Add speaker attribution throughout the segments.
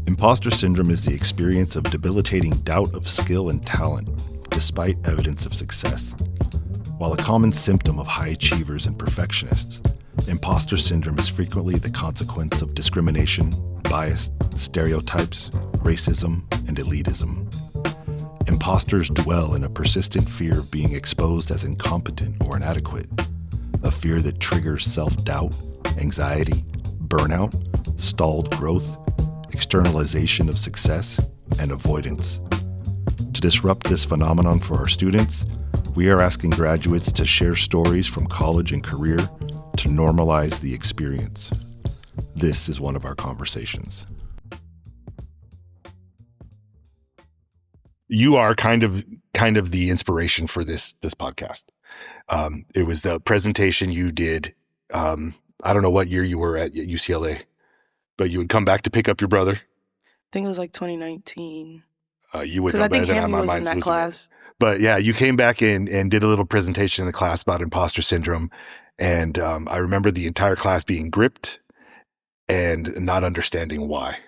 Speaker 1: Imposter syndrome is the experience of debilitating doubt of skill and talent, despite evidence of success. While a common symptom of high achievers and perfectionists, imposter syndrome is frequently the consequence of discrimination, bias, stereotypes, racism, and elitism. Imposters dwell in a persistent fear of being exposed as incompetent or inadequate, a fear that triggers self-doubt, anxiety, burnout, stalled growth, externalization of success, and avoidance. To disrupt this phenomenon for our students, we are asking graduates to share stories from college and career to normalize the experience. This is one of our conversations. You are kind of the inspiration for this podcast. It was the presentation you did. I don't know what year you were at UCLA, but you would come back to pick up your brother.
Speaker 2: I think it was like 2019.
Speaker 1: You would know better than I. My mind's losing
Speaker 2: class.
Speaker 1: it. But yeah, you came back and did a little presentation in the class about imposter syndrome. And I remember the entire class being gripped and not understanding why,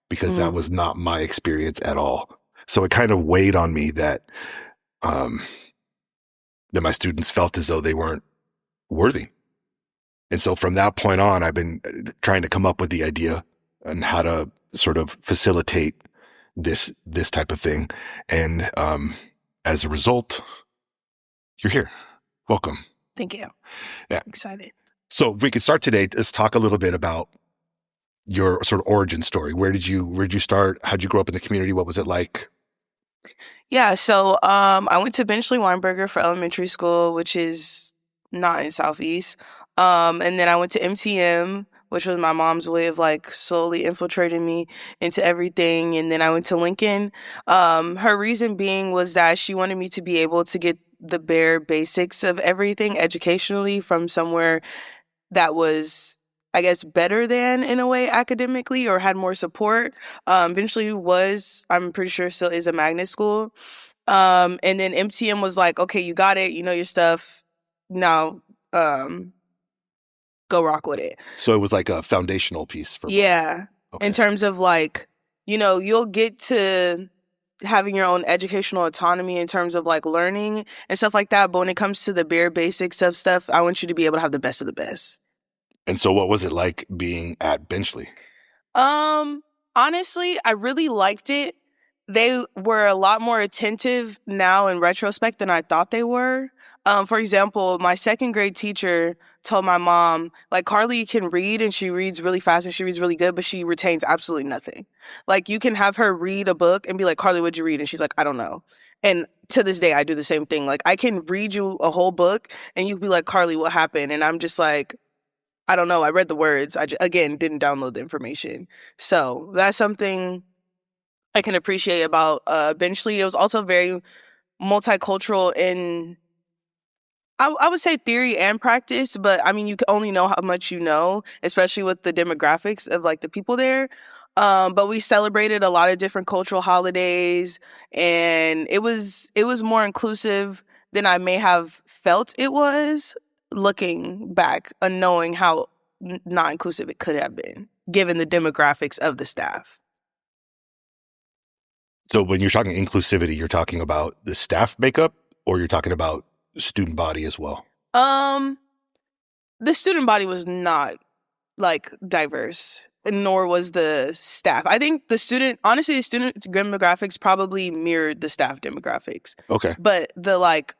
Speaker 1: because that was not my experience at all. So it kind of weighed on me that my students felt as though they weren't worthy. And so from that point on, I've been trying to come up with the idea on how to sort of facilitate this type of thing. And as a result, you're here. Welcome.
Speaker 2: Thank you.
Speaker 1: Yeah.
Speaker 2: I'm excited.
Speaker 1: So if we could start today, let's talk a little bit about your sort of origin story. Where'd you start? How'd you grow up in the community? What was it like?
Speaker 2: Yeah, so I went to Benchley Weinberger for elementary school, which is not in Southeast. And then I went to MTM, which was my mom's way of like slowly infiltrating me into everything. And then I went to Lincoln. Her reason being was that she wanted me to be able to get the bare basics of everything educationally from somewhere that was, I guess, better than in a way academically or had more support. Eventually was, I'm pretty sure still is, a magnet school. And then MTM was like, okay, you got it. You know your stuff. Now, go rock with it.
Speaker 1: So it was like a foundational piece for
Speaker 2: Yeah. Okay. In terms of like, you know, you'll get to having your own educational autonomy in terms of like learning and stuff like that. But when it comes to the bare basics of stuff, I want you to be able to have the best of the best.
Speaker 1: And so what was it like being at Benchley?
Speaker 2: Honestly, I really liked it. They were a lot more attentive now in retrospect than I thought they were. For example, my second grade teacher told my mom, like, Carly can read and she reads really fast and she reads really good, but she retains absolutely nothing. Like, you can have her read a book and be like, Carly, what'd you read? And she's like, I don't know. And to this day, I do the same thing. Like, I can read you a whole book and you can be like, Carly, what happened? And I'm just like, I don't know. I read the words. Again, didn't download the information. So that's something I can appreciate about Benchley. It was also very multicultural in, I would say, theory and practice, but I mean, you can only know how much you know, especially with the demographics of like the people there. But we celebrated a lot of different cultural holidays, and it was more inclusive than I may have felt it was looking back and knowing how not inclusive it could have been, given the demographics of the staff.
Speaker 1: So when you're talking inclusivity, you're talking about the staff makeup, or you're talking about student body as well?
Speaker 2: The student body was not like diverse, nor was the staff. I think the student demographics probably mirrored the staff demographics.
Speaker 1: Okay.
Speaker 2: But the like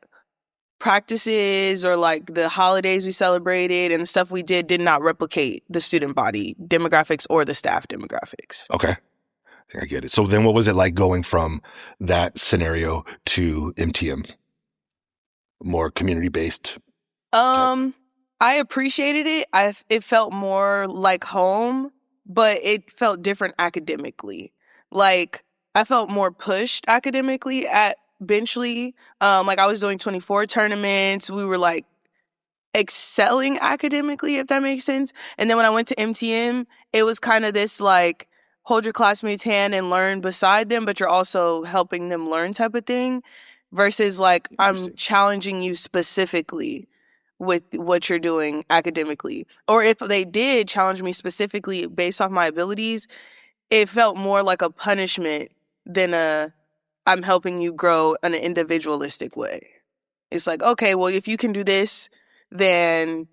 Speaker 2: practices or like the holidays we celebrated and the stuff we did not replicate the student body demographics or the staff demographics.
Speaker 1: Okay. I get it. So then what was it like going from that scenario to MTM? More community-based?
Speaker 2: I appreciated it. It felt more like home, but it felt different academically. Like, I felt more pushed academically at Benchley. Like, I was doing 24 tournaments. We were like excelling academically, if that makes sense. And then when I went to MTM, it was kind of this like hold your classmates' hand and learn beside them, but you're also helping them learn type of thing. Versus like I'm challenging you specifically with what you're doing academically. Or if they did challenge me specifically based off my abilities, it felt more like a punishment than I'm helping you grow in an individualistic way. It's like, okay, well, if you can do this, then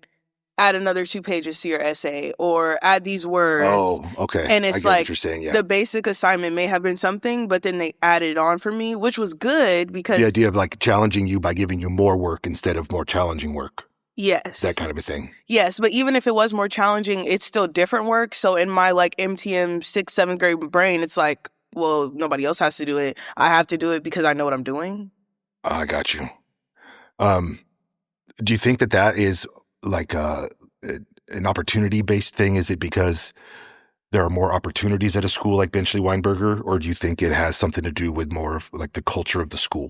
Speaker 2: add another 2 pages to your essay or add these words.
Speaker 1: Oh, okay.
Speaker 2: And
Speaker 1: I
Speaker 2: it's
Speaker 1: get what
Speaker 2: like
Speaker 1: you're saying, yeah.
Speaker 2: the basic assignment may have been something, but then they added it on for me, which was good because
Speaker 1: The idea of like challenging you by giving you more work instead of more challenging work.
Speaker 2: yes.
Speaker 1: That kind of a thing.
Speaker 2: Yes, but even if it was more challenging, it's still different work. So in my like MTM 6th, 7th grade brain, it's like, well, nobody else has to do it. I have to do it because I know what I'm doing.
Speaker 1: I got you. Do you think that that is like an opportunity-based thing? Is it because there are more opportunities at a school like Benchley Weinberger, or do you think it has something to do with more of like the culture of the school?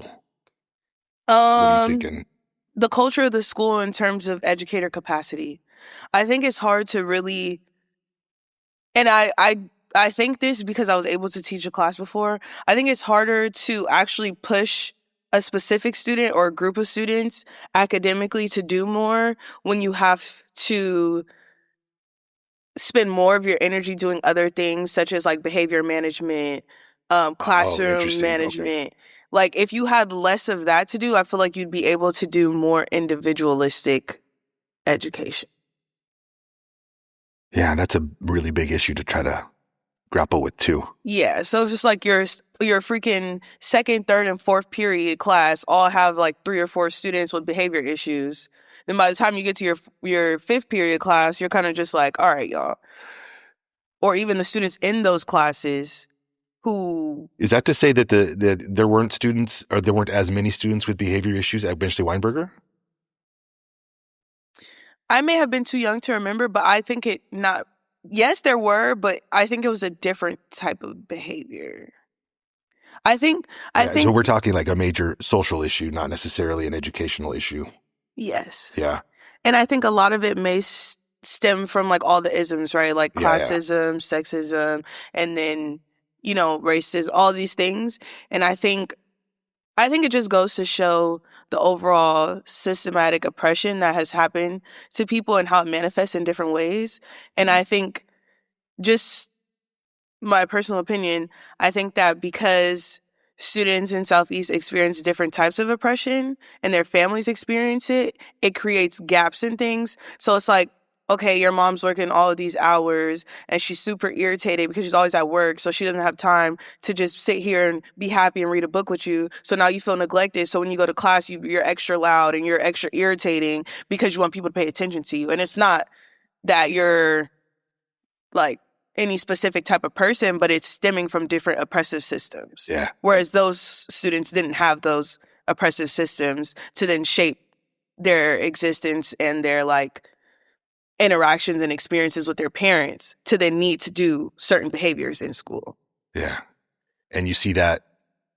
Speaker 1: What are you thinking?
Speaker 2: The culture of the school in terms of educator capacity. I think it's hard to really, and I think this because I was able to teach a class before. I think it's harder to actually push a specific student or a group of students academically to do more when you have to spend more of your energy doing other things such as like behavior management, classroom
Speaker 1: interesting.
Speaker 2: management.
Speaker 1: Okay.
Speaker 2: Like if you had less of that to do, I feel like you'd be able to do more individualistic education.
Speaker 1: Yeah, that's a really big issue to try to grapple with too.
Speaker 2: Yeah, so it's just like your freaking second, third, and fourth period class all have like 3 or 4 students with behavior issues. Then by the time you get to your fifth period class, you're kind of just like, all right, y'all. Or even the students in those classes who...
Speaker 1: Is that to say that there weren't students, or there weren't as many students with behavior issues at Benchley Weinberger?
Speaker 2: I may have been too young to remember, but I think it not... Yes, there were, but I think it was a different type of behavior. I think...
Speaker 1: So we're talking like a major social issue, not necessarily an educational issue.
Speaker 2: Yes.
Speaker 1: Yeah.
Speaker 2: And I think a lot of it may stem from like all the isms, right? Like classism, sexism, and then, you know, racism, all these things. And I think it just goes to show the overall systematic oppression that has happened to people and how it manifests in different ways. And I think, just my personal opinion, I think that because students in Southeast experience different types of oppression and their families experience it, it creates gaps in things. So it's like, okay, your mom's working all of these hours and she's super irritated because she's always at work, so she doesn't have time to just sit here and be happy and read a book with you. So now you feel neglected. So when you go to class, you're extra loud and you're extra irritating because you want people to pay attention to you. And it's not that you're like any specific type of person, but it's stemming from different oppressive systems.
Speaker 1: Yeah.
Speaker 2: Whereas those students didn't have those oppressive systems to then shape their existence and their like interactions and experiences with their parents to then need to do certain behaviors in school.
Speaker 1: Yeah. And you see that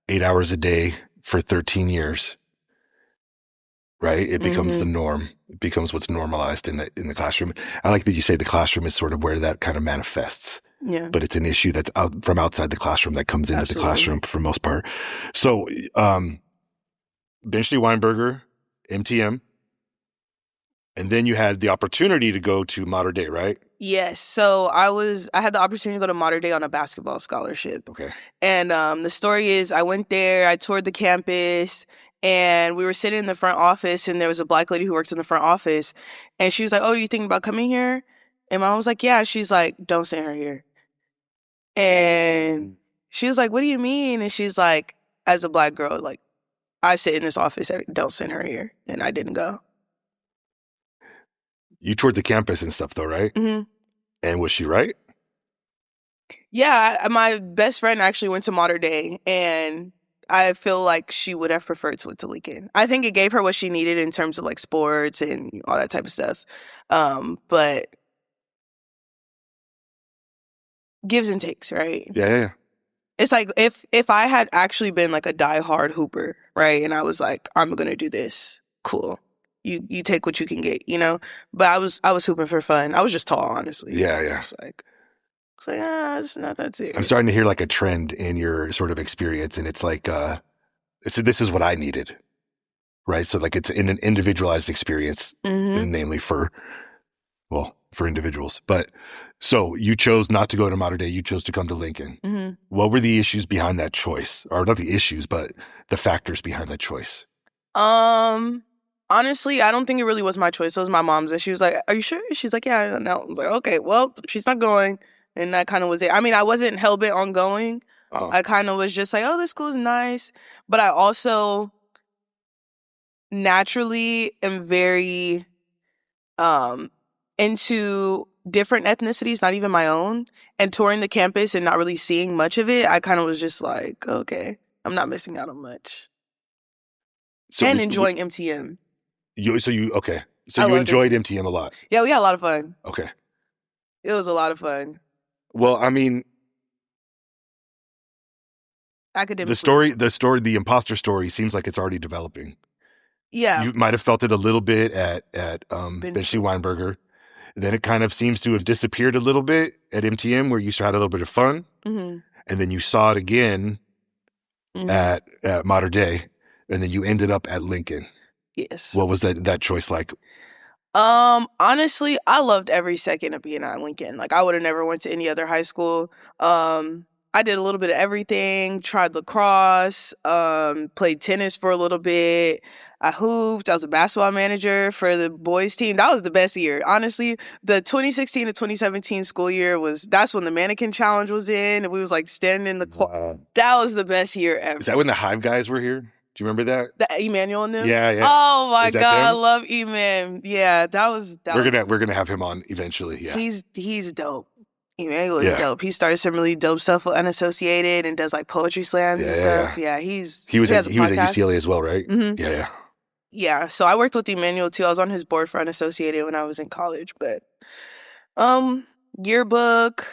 Speaker 1: 8 hours a day for 13 years, right? It becomes the norm. It becomes what's normalized in the classroom. I like that you say the classroom is sort of where that kind of manifests.
Speaker 2: Yeah.
Speaker 1: But it's an issue that's out from outside the classroom that comes into the classroom for the most part. So, Benchley Weinberger, MTM, and then you had the opportunity to go to Mater Dei, right?
Speaker 2: Yes. So I had the opportunity to go to Mater Dei on a basketball scholarship.
Speaker 1: Okay.
Speaker 2: And the story is I went there, I toured the campus, and we were sitting in the front office, and there was a Black lady who worked in the front office, and she was like, "Oh, you thinking about coming here?" And my mom was like, "Yeah." She's like, "Don't send her here." And she was like, "What do you mean?" And she's like, as a Black girl, like, I sit in this office, don't send her here. And I didn't go.
Speaker 1: You toured the campus and stuff though, right?
Speaker 2: Mm-hmm.
Speaker 1: And was she right?
Speaker 2: Yeah, my best friend actually went to Mater Dei, and I feel like she would have preferred to Lincoln. I think it gave her what she needed in terms of like sports and all that type of stuff. But gives and takes, right?
Speaker 1: Yeah.
Speaker 2: It's like if I had actually been like a diehard hooper, right, and I was like, I'm gonna do this, cool. You take what you can get, you know. But I was hooping for fun. I was just tall, honestly.
Speaker 1: Yeah.
Speaker 2: It's like it's not that serious.
Speaker 1: I'm starting to hear like a trend in your sort of experience, and it's like, this is what I needed, right? So like it's in an individualized experience, and namely for individuals. But So you chose not to go to Mater Dei. You chose to come to Lincoln.
Speaker 2: Mm-hmm.
Speaker 1: What were the issues behind that choice? Or not the issues, but the factors behind that choice?
Speaker 2: Honestly, I don't think it really was my choice. It was my mom's. And she was like, "Are you sure?" She's like, "Yeah, I don't know." I was like, "Okay, well, she's not going." And that kind of was it. I mean, I wasn't hell-bent on going. I kind of was just like, "Oh, this school's nice." But I also naturally am very into different ethnicities, not even my own. And touring the campus and not really seeing much of it, I kind of was just like, okay, I'm not missing out on much.
Speaker 1: So
Speaker 2: and enjoying MTM.
Speaker 1: So you enjoyed MTM a lot.
Speaker 2: Yeah, we had a lot of fun.
Speaker 1: Okay.
Speaker 2: It was a lot of fun.
Speaker 1: Well, I mean,
Speaker 2: academically.
Speaker 1: the imposter story seems like it's already developing.
Speaker 2: Yeah.
Speaker 1: You might have felt it a little bit at Benchley Weinberger. Then it kind of seems to have disappeared a little bit at MTM, where you had a little bit of fun.
Speaker 2: Mm-hmm.
Speaker 1: And then you saw it again at Mater Dei, and then you ended up at Lincoln.
Speaker 2: Yes.
Speaker 1: What was that choice like?
Speaker 2: Honestly, I loved every second of being at Lincoln. Like, I would have never went to any other high school. I did a little bit of everything, tried lacrosse, played tennis for a little bit. I hooped. I was a basketball manager for the boys team. That was the best year. Honestly, the 2016 to 2017 school year that's when the mannequin challenge was in, and we was like standing in the
Speaker 1: Wow.
Speaker 2: That was the best year ever.
Speaker 1: Is that when the Hive guys were here? Do you remember that?
Speaker 2: The Emmanuel and them?
Speaker 1: Yeah.
Speaker 2: Oh my God, I love Eman. Yeah,
Speaker 1: we're gonna have him on eventually. Yeah.
Speaker 2: He's dope. Emmanuel is dope. He started some really dope stuff with Unassociated and does like poetry slams and stuff. Yeah, he was at
Speaker 1: UCLA as well, right?
Speaker 2: Mm-hmm.
Speaker 1: Yeah.
Speaker 2: Yeah, so I worked with Emmanuel too. I was on his board for Unassociated when I was in college, but yearbook,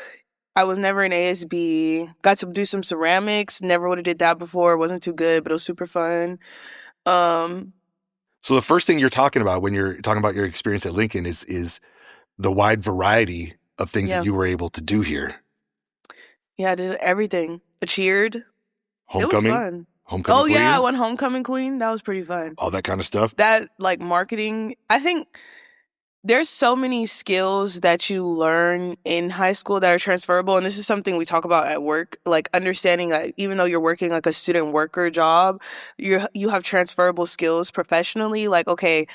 Speaker 2: I was never in ASB. Got to do some ceramics. Never would have did that before. Wasn't too good, but it was super fun.
Speaker 1: So the first thing you're talking about when you're talking about your experience at Lincoln is the wide variety of things that you were able to do here.
Speaker 2: Yeah, I did everything. I cheered.
Speaker 1: Homecoming.
Speaker 2: It was fun.
Speaker 1: Homecoming queen?
Speaker 2: Yeah, I won homecoming queen. That was pretty fun.
Speaker 1: All that kind of stuff.
Speaker 2: That, like, marketing. I think there's so many skills that you learn in high school that are transferable, and this is something we talk about at work, like understanding that even though you're working like a student worker job, you have transferable skills professionally. Like, okay,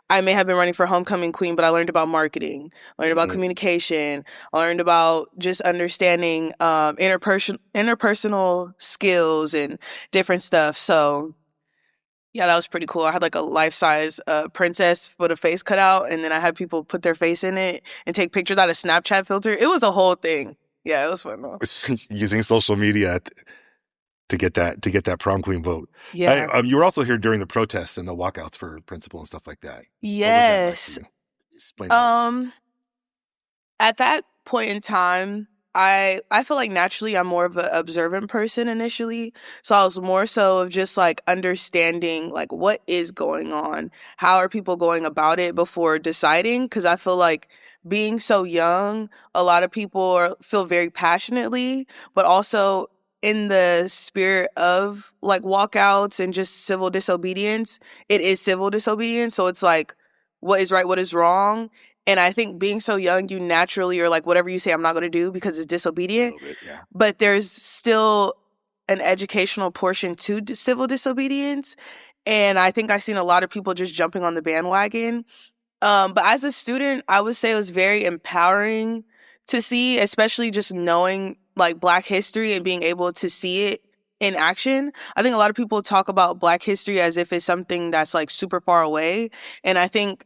Speaker 2: I may have been running for homecoming queen, but I learned about marketing, learned about communication, I learned about just understanding interpersonal skills and different stuff. So yeah, that was pretty cool. I had like a life-size princess with a face cut out, and then I had people put their face in it and take pictures out of Snapchat filter. It was a whole thing. Yeah, it was fun though.
Speaker 1: Using social media to get that prom queen vote.
Speaker 2: Yeah.
Speaker 1: You were also here during the protests and the walkouts for principal and stuff like that.
Speaker 2: Yes.
Speaker 1: What was that like for you? Explain this.
Speaker 2: At that point in time, I feel like naturally I'm more of an observant person initially. So I was more so of just like understanding like what is going on, how are people going about it before deciding, because I feel like being so young, a lot of people feel very passionately, but also in the spirit of like walkouts and just civil disobedience. It is civil disobedience, so it's like what is right, what is wrong. And I think being so young, you naturally are like, whatever you say, I'm not going to do because it's disobedient.
Speaker 1: Yeah.
Speaker 2: But there's still an educational portion to civil disobedience. And I think I've seen a lot of people just jumping on the bandwagon. But as a student, I would say it was very empowering to see, especially just knowing like Black history and being able to see it in action. I think a lot of people talk about Black history as if it's something that's like super far away. And I think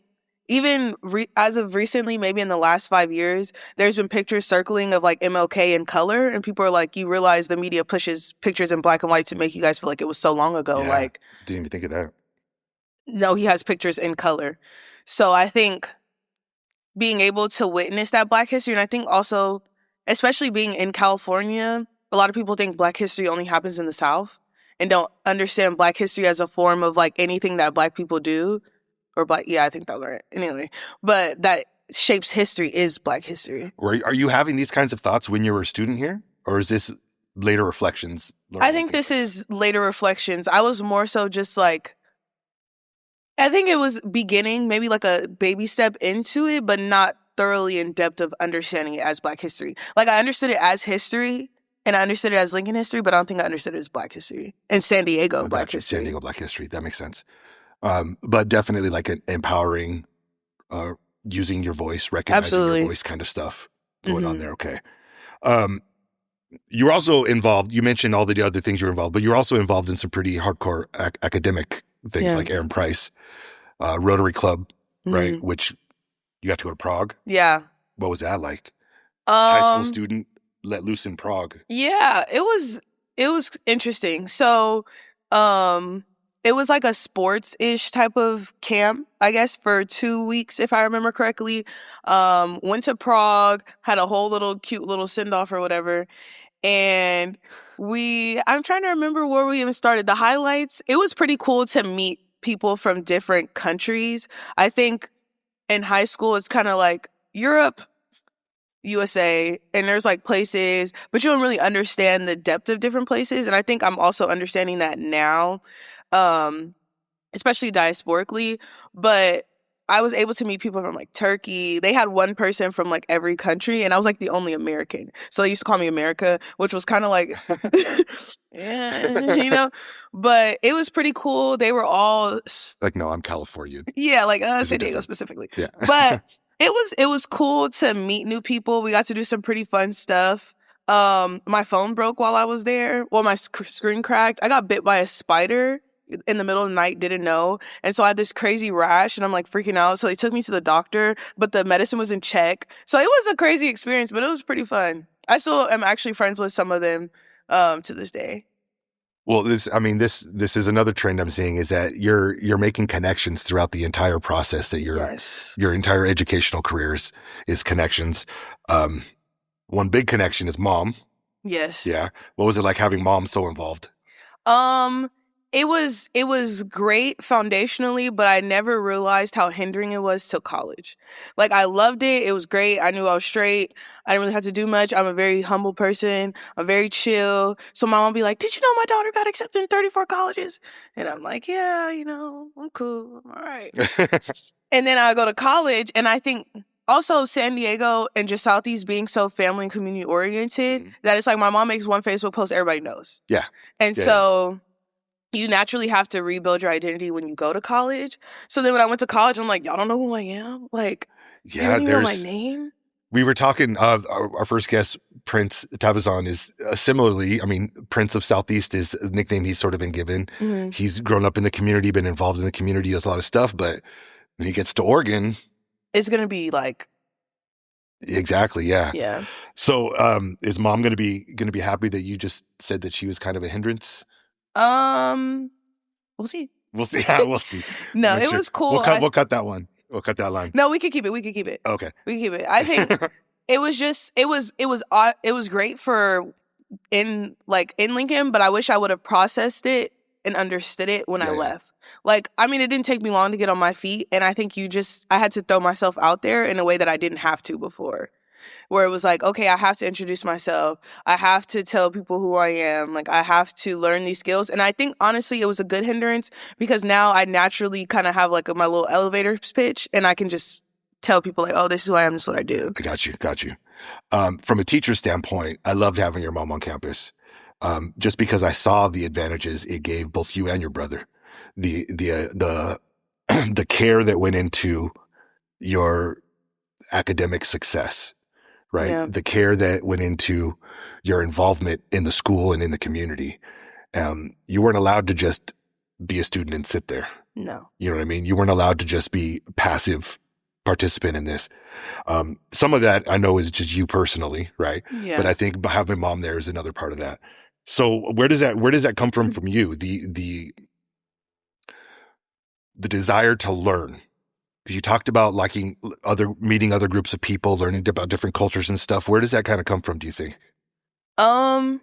Speaker 2: even as of recently, maybe in the last 5 years, there's been pictures circling of like MLK in color, and people are like, you realize the media pushes pictures in black and white to make you guys feel like it was so long ago.
Speaker 1: Yeah,
Speaker 2: like,
Speaker 1: didn't even think of that.
Speaker 2: No, he has pictures in color. So I think being able to witness that Black history, and I think also, especially being in California, a lot of people think Black history only happens in the South and don't understand Black history as a form of like anything that Black people do. Or Black, yeah, I think that was right. Anyway, but that shapes history is Black history.
Speaker 1: Are you having these kinds of thoughts when you were a student here? Or is this later reflections?
Speaker 2: I think this is later reflections. I was more so just like, I think it was beginning, maybe like a baby step into it, but not thoroughly in depth of understanding it as Black history. Like, I understood it as history, and I understood it as Lincoln history, but I don't think I understood it as Black history. And San Diego Black history.
Speaker 1: San Diego Black history. That makes sense. But definitely like an empowering, using your voice, recognizing your voice kind of stuff going on there. Okay. You were also involved, you mentioned all the other things you were involved, but you were also involved in some pretty hardcore academic things like Aaron Price, Rotary Club, right? Which you got to go to Prague. Yeah. What was that like? High school student let loose in Prague.
Speaker 2: Yeah, it was interesting. So, it was like a sports-ish type of camp, I guess, for 2 weeks, if I remember correctly. Went to Prague, had a whole little cute little send-off or whatever. And I'm trying to remember where we even started. The highlights, it was pretty cool to meet people from different countries. I think in high school, it's kind of like Europe, USA, and there's like places, but you don't really understand the depth of different places. And I think I'm also understanding that now, especially diasporically. But I was able to meet people from like Turkey. They had one person from like every country, and I was like the only American. So they used to call me America, which was kind of like, yeah, But it was pretty cool. They were all
Speaker 1: like, no, I'm California.
Speaker 2: Yeah, like San Diego specifically. Yeah, but it was cool to meet new people. We got to do some pretty fun stuff. My phone broke while I was there. Well, my screen cracked. I got bit by a spider in the middle of the night, didn't know. And so I had this crazy rash and I'm like freaking out. So they took me to the doctor, but the medicine was in check. So it was a crazy experience, but it was pretty fun. I still am actually friends with some of them to this day.
Speaker 1: Well, this is another trend I'm seeing, is that you're making connections throughout the entire process, that your entire educational career is connections. One big connection is mom.
Speaker 2: Yes.
Speaker 1: Yeah. What was it like having mom so involved?
Speaker 2: It was great foundationally, but I never realized how hindering it was till college. Like, I loved it. It was great. I knew I was straight. I didn't really have to do much. I'm a very humble person. I'm very chill. So my mom would be like, did you know my daughter got accepted in 34 colleges? And I'm like, yeah, I'm cool. I'm all right. And then I go to college, and I think also San Diego and just Southeast being so family and community oriented, that it's like my mom makes one Facebook post, everybody knows.
Speaker 1: Yeah.
Speaker 2: And so you naturally have to rebuild your identity when you go to college. So then when I went to college, I'm like, y'all don't know who I am? Like, you don't even know my name?
Speaker 1: We were talking, our first guest, Prince Tabazon, is similarly, Prince of Southeast is a nickname he's sort of been given. Mm-hmm. He's grown up in the community, been involved in the community, does a lot of stuff, but when he gets to Oregon,
Speaker 2: it's going to be like.
Speaker 1: Exactly. Yeah.
Speaker 2: Yeah.
Speaker 1: So, is mom going to be happy that you just said that she was kind of a hindrance?
Speaker 2: We'll see.
Speaker 1: We'll see. Yeah, we'll see.
Speaker 2: No, it was cool.
Speaker 1: We'll cut that one. We'll cut that line.
Speaker 2: No, we can keep it.
Speaker 1: Okay.
Speaker 2: We can keep it. I think it was great for in Lincoln, but I wish I would have processed it and understood it when I left. Like, it didn't take me long to get on my feet, and I think I had to throw myself out there in a way that I didn't have to before. Where it was like, okay, I have to introduce myself. I have to tell people who I am. Like, I have to learn these skills. And I think, honestly, it was a good hindrance because now I naturally kind of have, like, my little elevator pitch, and I can just tell people, like, oh, this is who I am, this is what I do.
Speaker 1: I got you. From a teacher standpoint, I loved having your mom on campus just because I saw the advantages it gave both you and your brother. The care that went into your academic success. Right. Yeah. The care that went into your involvement in the school and in the community. You weren't allowed to just be a student and sit there.
Speaker 2: No.
Speaker 1: You know what I mean? You weren't allowed to just be a passive participant in this. Some of that I know is just you personally, right?
Speaker 2: Yeah.
Speaker 1: But I think having mom there is another part of that. So where does that come from you? The desire to learn. Because you talked about meeting other groups of people, learning about different cultures and stuff. Where does that kind of come from, do you think?
Speaker 2: I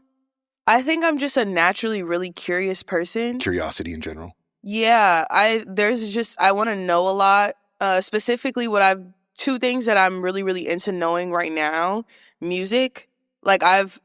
Speaker 2: think I'm just a naturally really curious person.
Speaker 1: Curiosity in general.
Speaker 2: Yeah, I want to know a lot. Specifically, two things that I'm really, really into knowing right now: music Like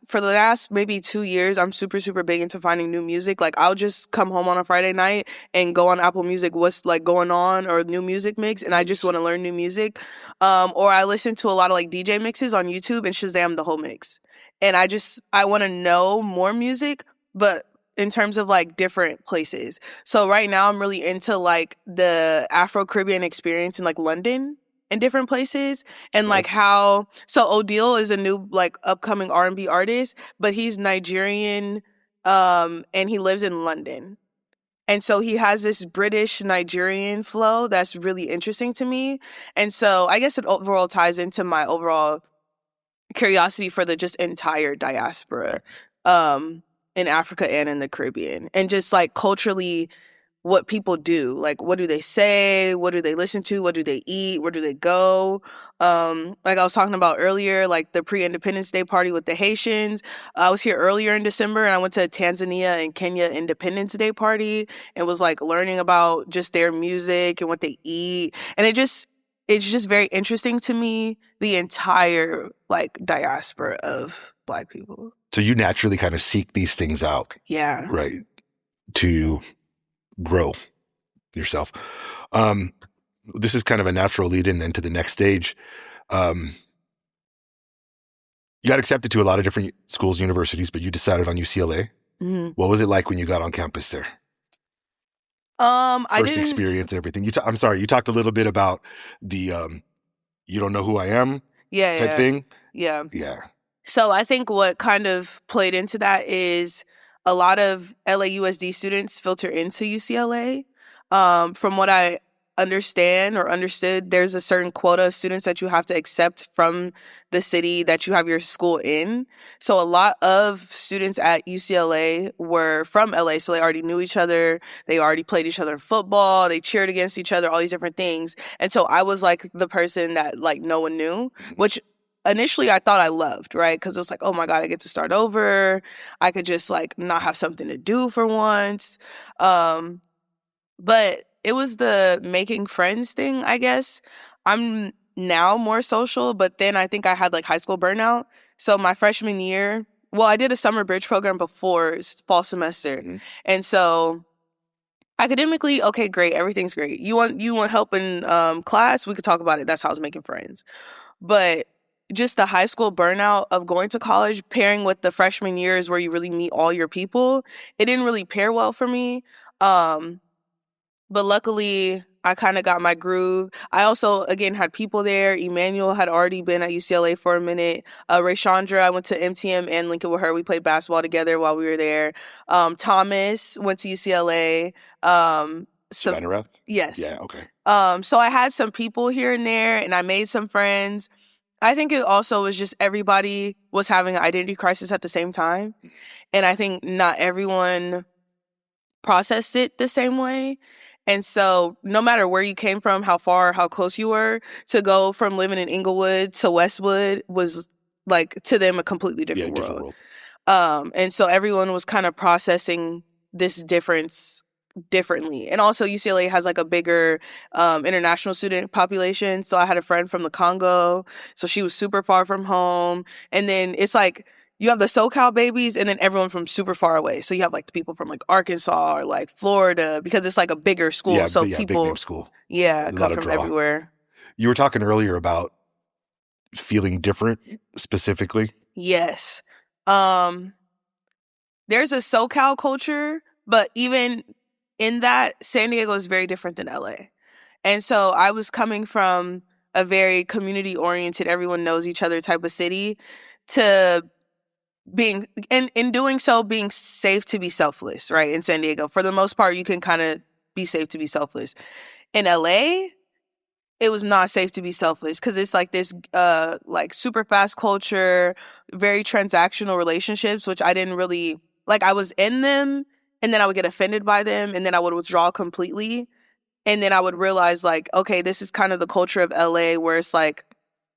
Speaker 2: for the last maybe 2 years, I'm super, super big into finding new music. Like I'll just come home on a Friday night and go on Apple Music, what's like going on or new music mix. And I just want to learn new music. Or I listen to a lot of like DJ mixes on YouTube and Shazam the whole mix. And I want to know more music, but in terms of like different places. So right now I'm really into like the Afro-Caribbean experience in like London and different places, and like how Odile is a new like upcoming R&B artist, but he's Nigerian and he lives in London. And so he has this British Nigerian flow that's really interesting to me. And so I guess it overall ties into my overall curiosity for the just entire diaspora in Africa and in the Caribbean, and just like culturally what people do. Like, what do they say? What do they listen to? What do they eat? Where do they go? Like I was talking about earlier, like the pre-Independence Day party with the Haitians. I was here earlier in December and I went to a Tanzania and Kenya Independence Day party and was like learning about just their music and what they eat. And it's just very interesting to me, the entire like diaspora of Black people.
Speaker 1: So you naturally kind of seek these things out.
Speaker 2: Yeah.
Speaker 1: Right. To grow yourself. This is kind of a natural lead in then to the next stage. You got accepted to a lot of different schools, universities, but you decided on UCLA. Mm-hmm. What was it like when you got on campus there? First experience and everything. I'm sorry, you talked a little bit about the you don't know who I am type thing.
Speaker 2: Yeah.
Speaker 1: Yeah.
Speaker 2: So I think what kind of played into that is a lot of LAUSD students filter into UCLA. From what I understand or understood, there's a certain quota of students that you have to accept from the city that you have your school in. So a lot of students at UCLA were from LA, so they already knew each other. They already played each other in football. They cheered against each other, all these different things. And so I was like the person that like no one knew, which initially I thought I loved, right? Because it was like, oh my God, I get to start over. I could just like not have something to do for once. But it was the making friends thing, I guess. I'm now more social, but then I think I had like high school burnout. So my freshman year, well, I did a summer bridge program before fall semester. Mm-hmm. And so academically, okay, great. Everything's great. You want help in class? We could talk about it. That's how I was making friends. But just the high school burnout of going to college, pairing with the freshman years where you really meet all your people, it didn't really pair well for me. But luckily, I kind of got my groove. I also, again, had people there. Emmanuel had already been at UCLA for a minute. Rayshandra, I went to MTM and Lincoln with her. We played basketball together while we were there. Thomas went to UCLA.
Speaker 1: Spinnereth?
Speaker 2: Yes.
Speaker 1: Yeah, okay.
Speaker 2: So I had some people here and there, and I made some friends. I think it also was just everybody was having an identity crisis at the same time. And I think not everyone processed it the same way. And so no matter where you came from, how far, how close you were, to go from living in Inglewood to Westwood was like to them a completely different world. And so everyone was kind of processing this difference differently. And also UCLA has like a bigger international student population. So I had a friend from the Congo. So she was super far from home. And then it's like you have the SoCal babies and then everyone from super far away. So you have like the people from like Arkansas or like Florida, because it's like a bigger school.
Speaker 1: Yeah,
Speaker 2: so
Speaker 1: people, big name school.
Speaker 2: Yeah, come from everywhere.
Speaker 1: You were talking earlier about feeling different specifically.
Speaker 2: Yes. There's a SoCal culture, but even in that, San Diego is very different than LA. And so I was coming from a very community-oriented, everyone knows each other type of city to being, and in doing so, being safe to be selfless, right? In San Diego, for the most part, you can kind of be safe to be selfless. In LA, it was not safe to be selfless because it's like this like super fast culture, very transactional relationships, which I didn't really, like I was in them and then I would get offended by them and then I would withdraw completely. And then I would realize like, okay, this is kind of the culture of LA where it's like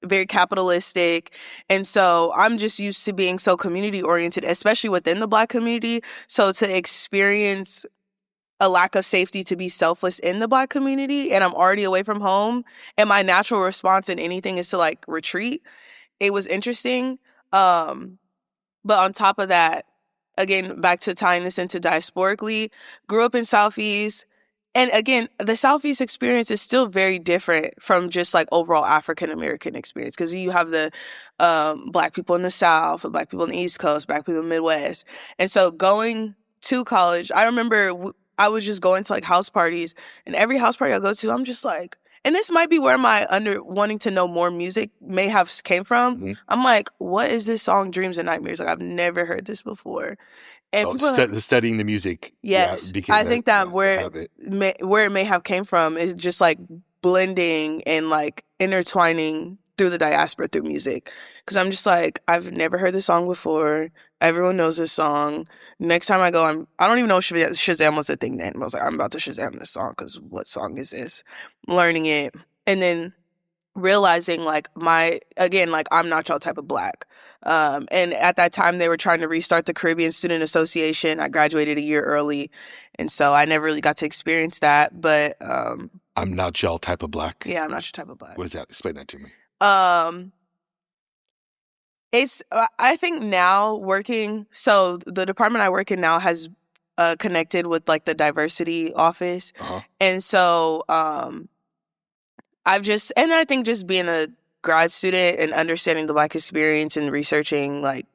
Speaker 2: very capitalistic. And so I'm just used to being so community oriented, especially within the Black community. So to experience a lack of safety to be selfless in the Black community, and I'm already away from home, and my natural response in anything is to like retreat. It was interesting. But on top of that, again, back to tying this into diasporically, grew up in Southeast. And again, the Southeast experience is still very different from just like overall African American experience, because you have the Black people in the South, the Black people in the East Coast, Black people in the Midwest. And so going to college, I remember I was just going to like house parties, and every house party I go to, I'm just like, and this might be where my wanting to know more music may have came from.
Speaker 1: Mm-hmm.
Speaker 2: I'm like, what is this song, Dreams and Nightmares? Like, I've never heard this before. And people
Speaker 1: studying the music.
Speaker 2: Yes, I think that where it may have came from is just like blending and like intertwining through the diaspora through music. Because I'm just like, I've never heard this song before. Everyone knows this song. Next time I go, I don't even know if Shazam was a thing then. I was like, I'm about to Shazam this song because what song is this? Learning it. And then realizing like I'm not y'all type of Black. And at that time they were trying to restart the Caribbean Student Association. I graduated a year early, and so I never really got to experience that. But
Speaker 1: I'm not y'all type of Black.
Speaker 2: Yeah, I'm not your type of Black.
Speaker 1: What is that? Explain that to me.
Speaker 2: It's I think now working, so the department I work in now has connected with like the diversity office. And so I think just being a grad student and understanding the Black experience and researching like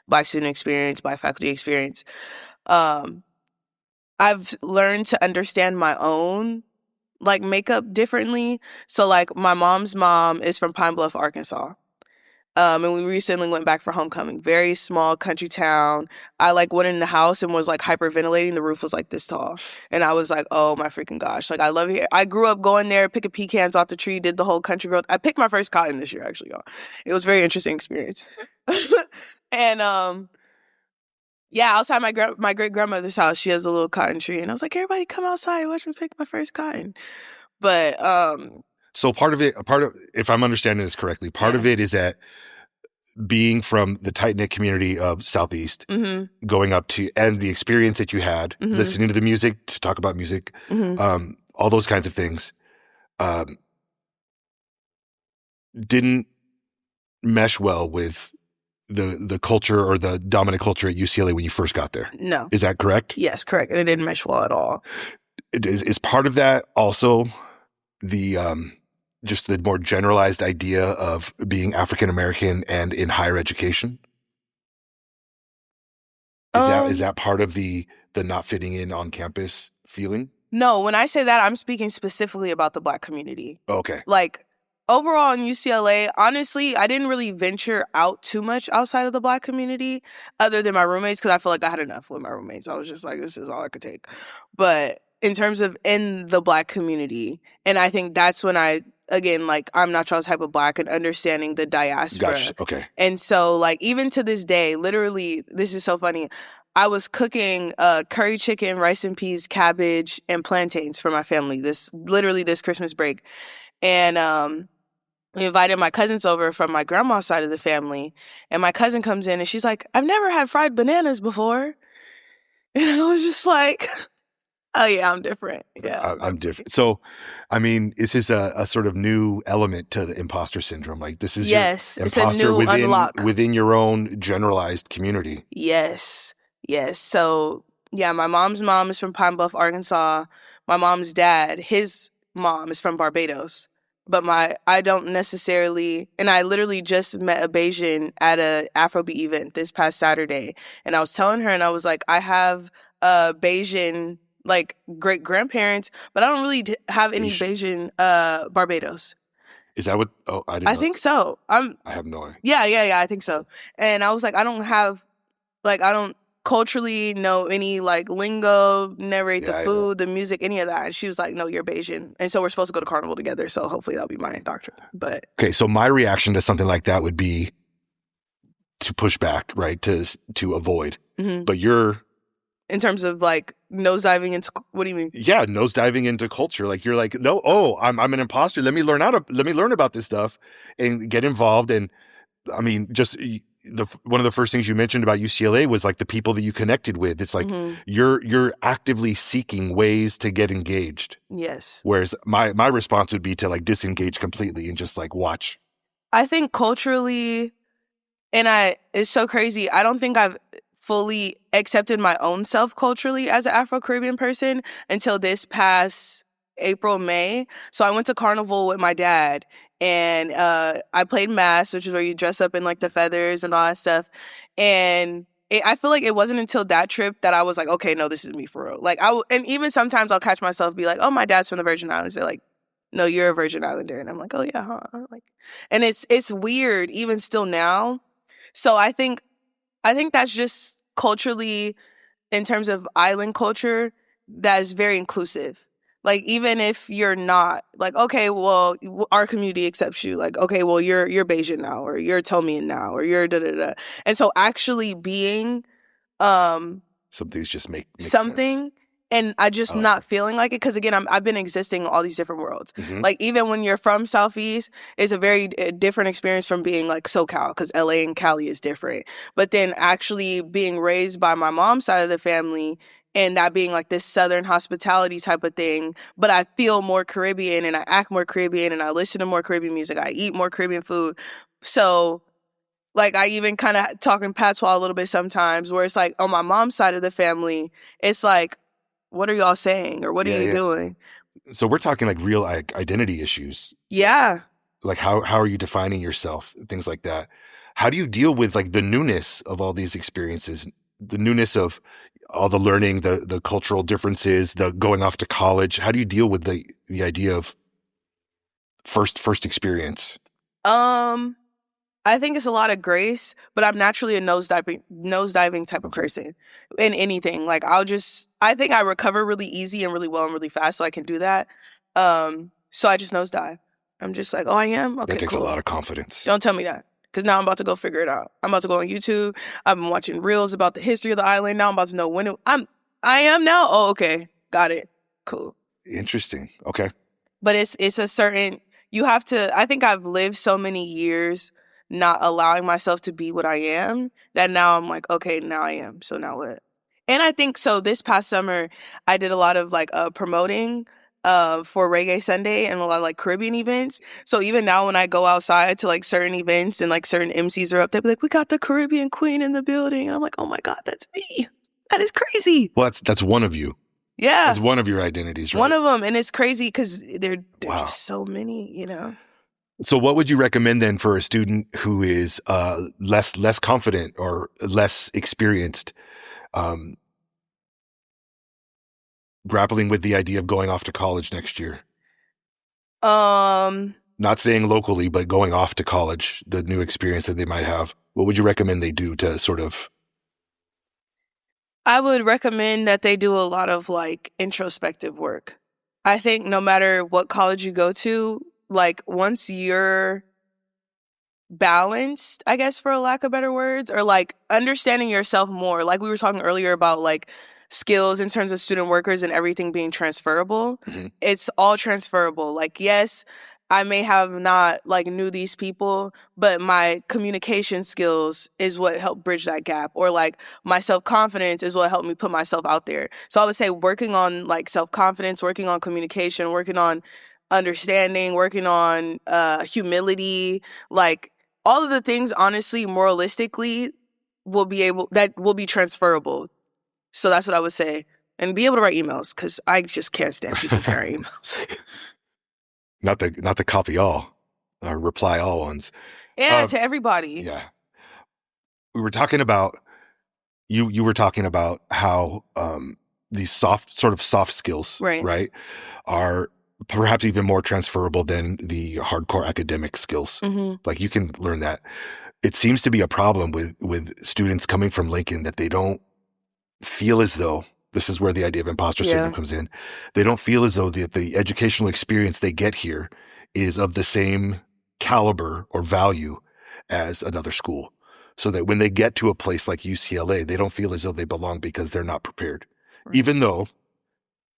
Speaker 2: Black student experience, Black faculty experience, I've learned to understand my own like makeup differently. So like my mom's mom is from Pine Bluff, Arkansas. And we recently went back for homecoming. Very small country town. I like went in the house and was like hyperventilating. The roof was like this tall. And I was like, oh my freaking gosh. Like I love it. I grew up going there, picking pecans off the tree, did the whole country growth. I picked my first cotton this year, actually, y'all. It was a very interesting experience. And outside my great grandmother's house, she has a little cotton tree. And I was like, everybody come outside, watch me pick my first cotton. But
Speaker 1: so part of if I'm understanding this correctly, part of it is that being from the tight-knit community of Southeast, going up to, and the experience that you had, listening to the music, to talk about music, all those kinds of things, didn't mesh well with the culture or the dominant culture at UCLA when you first got there.
Speaker 2: No.
Speaker 1: Is that correct?
Speaker 2: Yes, correct. And it didn't mesh well at all.
Speaker 1: Is part of that also the just the more generalized idea of being African American and in higher education? Is that part of the not fitting in on campus feeling?
Speaker 2: No, when I say that, I'm speaking specifically about the Black community.
Speaker 1: Okay.
Speaker 2: Like overall in UCLA, honestly, I didn't really venture out too much outside of the Black community other than my roommates, because I feel like I had enough with my roommates. I was just like, this is all I could take. But in terms of in the Black community, and I think that's when again, like, I'm not y'all type of Black and understanding the diaspora.
Speaker 1: Gotcha. Okay.
Speaker 2: And so, like, even to this day, literally, this is so funny. I was cooking curry chicken, rice and peas, cabbage, and plantains for my family this Christmas break. And we invited my cousins over from my grandma's side of the family. And my cousin comes in and she's like, I've never had fried bananas before. And I was just like... Oh, yeah, I'm different. Yeah.
Speaker 1: I'm different. So, I mean, this is a sort of new element to the imposter syndrome. Like, this is your imposter
Speaker 2: it's a new unlock
Speaker 1: within your own generalized community.
Speaker 2: Yes. So, yeah, my mom's mom is from Pine Bluff, Arkansas. My mom's dad, his mom is from Barbados. But I don't necessarily, and I literally just met a Bayesian at a Afrobeat event this past Saturday. And I was telling her, and I was like, I have a Bayesian like great grandparents, but I don't really have any Bayesian Barbados.
Speaker 1: Is that what? Oh, I didn't know.
Speaker 2: I think so. I
Speaker 1: have no idea.
Speaker 2: Yeah, I think so. And I was like, I don't culturally know any like lingo, never ate the food, the music, any of that. And she was like, no, you're Bayesian. And so we're supposed to go to Carnival together. So hopefully that'll be my doctrine. But
Speaker 1: okay, so my reaction to something like that would be to push back, right? To avoid. But you're
Speaker 2: in terms of like nosediving into, what do you mean? Yeah,
Speaker 1: nosediving into culture. Like you're like, no, I'm an imposter. Let me learn about this stuff and get involved. And I mean, just one of the first things you mentioned about UCLA was like the people that you connected with. It's like you're actively seeking ways to get engaged.
Speaker 2: Yes.
Speaker 1: Whereas my response would be to like disengage completely and just like watch.
Speaker 2: I think culturally, It's so crazy. I don't think I've fully accepted my own self culturally as an Afro-Caribbean person until this past April, May. So I went to Carnival with my dad, and I played mass, which is where you dress up in like the feathers and all that stuff. And I feel like it wasn't until that trip that I was like, okay, no, this is me for real. Like and even sometimes I'll catch myself be like, oh, my dad's from the Virgin Islands. They're like, no, you're a Virgin Islander, and I'm like, oh yeah, huh? Like, and it's weird even still now. So I think that's just culturally, in terms of island culture, that is very inclusive. Like, even if you're not, like, okay, well, our community accepts you. Like, okay, well, you're Bayesian now, or you're Tomian now, or you're da-da-da. And so actually being
Speaker 1: some things just make
Speaker 2: something
Speaker 1: sense.
Speaker 2: And I just not feeling like it, because again, I've been existing in all these different worlds. Like, even when you're from Southeast, it's a very different experience from being like SoCal, because LA and Cali is different. But then actually being raised by my mom's side of the family, and that being like this Southern hospitality type of thing, but I feel more Caribbean and I act more Caribbean and I listen to more Caribbean music. I eat more Caribbean food. So like, I even kind of talk in patois a little bit sometimes, where it's like on my mom's side of the family, it's like, what are y'all saying, or what are you doing?
Speaker 1: So we're talking like real identity issues.
Speaker 2: Yeah.
Speaker 1: Like how are you defining yourself? Things like that. How do you deal with like the newness of all these experiences, the newness of all the learning, the cultural differences, the going off to college? How do you deal with the idea of first experience?
Speaker 2: I think it's a lot of grace, but I'm naturally a nosediving type of person in anything. Like, I think I recover really easy and really well and really fast, so I can do that. So I just nosedive. I'm just like, oh, I am? Okay,
Speaker 1: that takes
Speaker 2: cool.
Speaker 1: a lot of confidence.
Speaker 2: Don't tell me that, because now I'm about to go figure it out. I'm about to go on YouTube. I've been watching reels about the history of the island. Now I'm about to know when I am now? Oh, okay. Got it. Cool.
Speaker 1: Interesting. Okay.
Speaker 2: But it's a certain, you have to, I think I've lived so many years not allowing myself to be what I am, that now I'm like, okay, now I am. So now what? And I think so this past summer, I did a lot of like promoting for Reggae Sunday and a lot of like Caribbean events. So even now when I go outside to like certain events and like certain MCs are up, they'll be like, we got the Caribbean queen in the building. And I'm like, oh my God, that's me. That is crazy.
Speaker 1: Well, that's one of you.
Speaker 2: Yeah.
Speaker 1: That's one of your identities, right?
Speaker 2: One of them. And it's crazy because they're just so many, you know.
Speaker 1: So what would you recommend then for a student who is less confident or less experienced, grappling with the idea of going off to college next year? Not saying locally, but going off to college, the new experience that they might have. What would you recommend they do to sort of?
Speaker 2: I would recommend that they do a lot of like introspective work. I think no matter what college you go to, like, once you're balanced, I guess, for a lack of better words, or like understanding yourself more, like we were talking earlier about like skills in terms of student workers and everything being transferable, it's all transferable. Like, yes, I may have not like knew these people, but my communication skills is what helped bridge that gap, or like my self-confidence is what helped me put myself out there. So I would say working on like self-confidence, working on communication, working on understanding, working on humility, like all of the things, honestly, moralistically, will be transferable. So that's what I would say. And be able to write emails, because I just can't stand people carrying emails.
Speaker 1: Not the copy all or reply all ones.
Speaker 2: Yeah, to everybody.
Speaker 1: Yeah. We were talking about, you were talking about how these soft skills, right, are perhaps even more transferable than the hardcore academic skills. Like, you can learn that. It seems to be a problem with students coming from Lincoln, that they don't feel as though, this is where the idea of imposter syndrome comes in. They don't feel as though the educational experience they get here is of the same caliber or value as another school. So that when they get to a place like UCLA, they don't feel as though they belong because they're not prepared. Right. Even though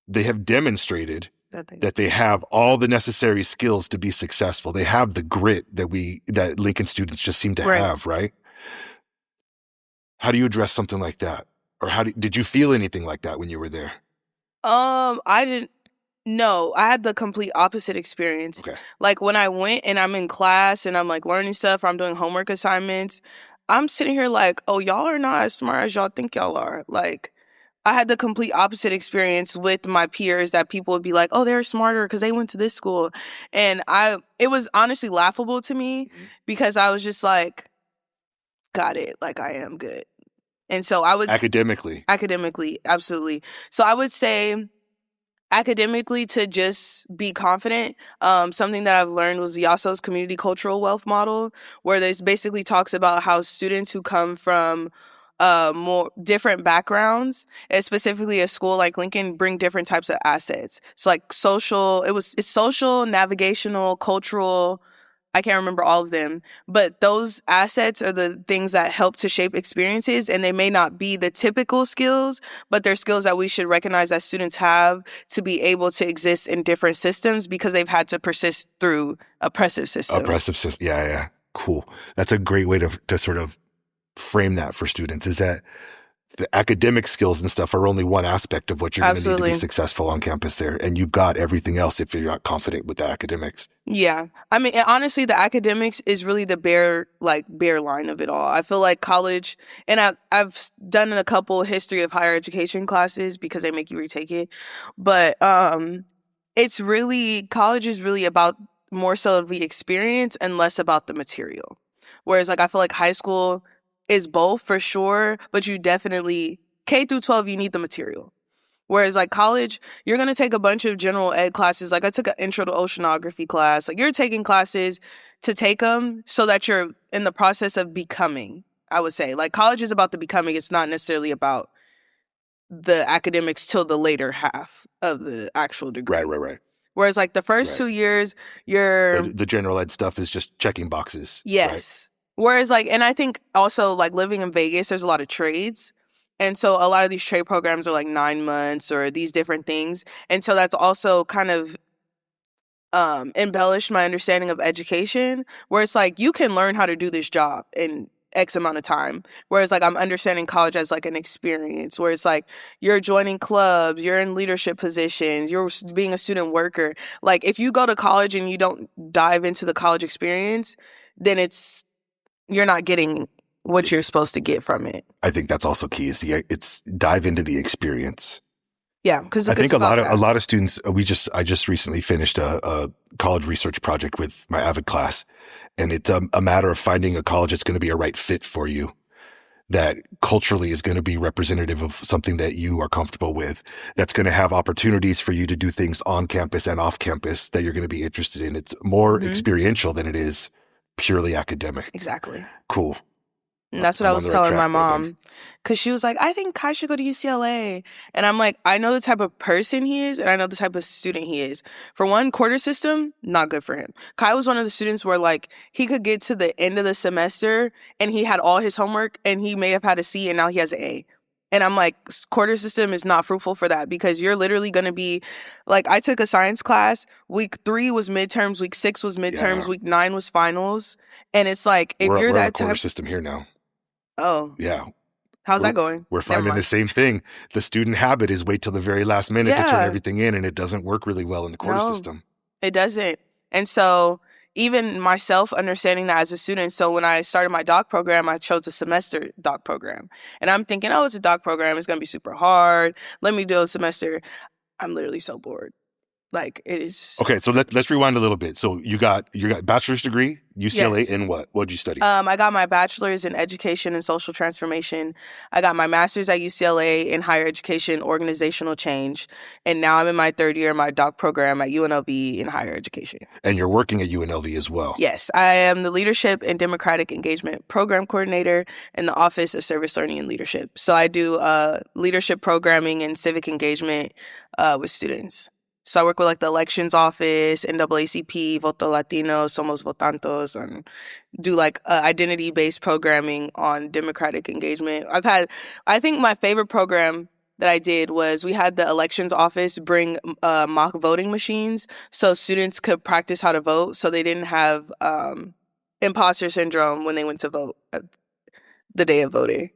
Speaker 1: they have demonstrated that they have all the necessary skills to be successful. They have the grit that Lincoln students just seem to have, right? How do you address something like that? Or did you feel anything like that when you were there?
Speaker 2: I didn't. No, I had the complete opposite experience. Okay. Like, when I went and I'm in class and I'm like learning stuff, or I'm doing homework assignments, I'm sitting here like, oh, y'all are not as smart as y'all think y'all are. Like, I had the complete opposite experience with my peers that people would be like, oh, they're smarter because they went to this school. And it was honestly laughable to me because I was just like, got it. Like, I am good. And so I would...
Speaker 1: Academically,
Speaker 2: absolutely. So I would say academically to just be confident. Something that I've learned was Yasso's community cultural wealth model, where this basically talks about how students who come from more different backgrounds, and specifically a school like Lincoln, bring different types of assets. It's like it's social, navigational, cultural. I can't remember all of them, but those assets are the things that help to shape experiences, and they may not be the typical skills, but they're skills that we should recognize that students have to be able to exist in different systems because they've had to persist through oppressive systems.
Speaker 1: Yeah. Cool. That's a great way to sort of frame that for students, is that the academic skills and stuff are only one aspect of what you're going to need to be successful on campus there. And you've got everything else if you're not confident with the academics.
Speaker 2: Yeah. I mean, honestly, the academics is really the bare line of it all. I feel like college, and I've done a couple history of higher education classes because they make you retake it. But college is really about more so the experience and less about the material. Whereas like I feel like high school is both for sure, but you definitely, K through 12, you need the material. Whereas like college, you're going to take a bunch of general ed classes. Like I took an intro to oceanography class. Like you're taking classes to take them so that you're in the process of becoming, I would say. Like college is about the becoming. It's not necessarily about the academics till the later half of the actual degree.
Speaker 1: Right.
Speaker 2: Whereas like the first 2 years, you're...
Speaker 1: The general ed stuff is just checking boxes.
Speaker 2: Yes.
Speaker 1: Right?
Speaker 2: Whereas like, and I think also like living in Vegas, there's a lot of trades. And so a lot of these trade programs are like 9 months or these different things. And so that's also kind of embellished my understanding of education, where it's like you can learn how to do this job in X amount of time. Whereas like I'm understanding college as like an experience where it's like you're joining clubs, you're in leadership positions, you're being a student worker. Like if you go to college and you don't dive into the college experience, then you're not getting what you're supposed to get from it.
Speaker 1: I think that's also key, is it's dive into the experience.
Speaker 2: Yeah, because
Speaker 1: I think a lot of students, I just recently finished a college research project with my AVID class, and it's a matter of finding a college that's going to be a right fit for you, that culturally is going to be representative of something that you are comfortable with, that's going to have opportunities for you to do things on campus and off campus that you're going to be interested in. It's more experiential than it is purely academic.
Speaker 2: Exactly.
Speaker 1: Cool.
Speaker 2: And that's what I was telling my mom, because she was like, I think Kai should go to UCLA. And I'm like, I know the type of person he is, and I know the type of student he is. For one, quarter system, not good for him. Kai was one of the students where like he could get to the end of the semester and he had all his homework and he may have had a C and now he has an A. And I'm like, quarter system is not fruitful for that, because you're literally going to be like, I took a science class. Week 3 was midterms. Week 6 was midterms. Yeah. Week 9 was finals. And it's like, if you're that
Speaker 1: quarter system here now.
Speaker 2: Oh.
Speaker 1: Yeah.
Speaker 2: How's that going?
Speaker 1: We're finding the same thing. The student habit is wait till the very last minute to turn everything in, and it doesn't work really well in the quarter system.
Speaker 2: It doesn't. And so even myself understanding that as a student, so when I started my doc program, I chose a semester doc program. And I'm thinking, oh, it's a doc program. It's going to be super hard. Let me do a semester. I'm literally so bored. Like, it is.
Speaker 1: Okay, so let's rewind a little bit. So you got your bachelor's degree, UCLA, in what? What did you study?
Speaker 2: I got my bachelor's in education and social transformation. I got my master's at UCLA in higher education, organizational change. And now I'm in my 3rd year of my doc program at UNLV in higher education.
Speaker 1: And you're working at UNLV as well.
Speaker 2: Yes, I am the Leadership and Democratic Engagement Program Coordinator in the Office of Service Learning and Leadership. So I do leadership programming and civic engagement with students. So I work with like the elections office, NAACP, Voto Latino, Somos Votantos, and do like identity-based programming on democratic engagement. I think my favorite program that I did was we had the elections office bring mock voting machines so students could practice how to vote so they didn't have imposter syndrome when they went to vote the day of voting.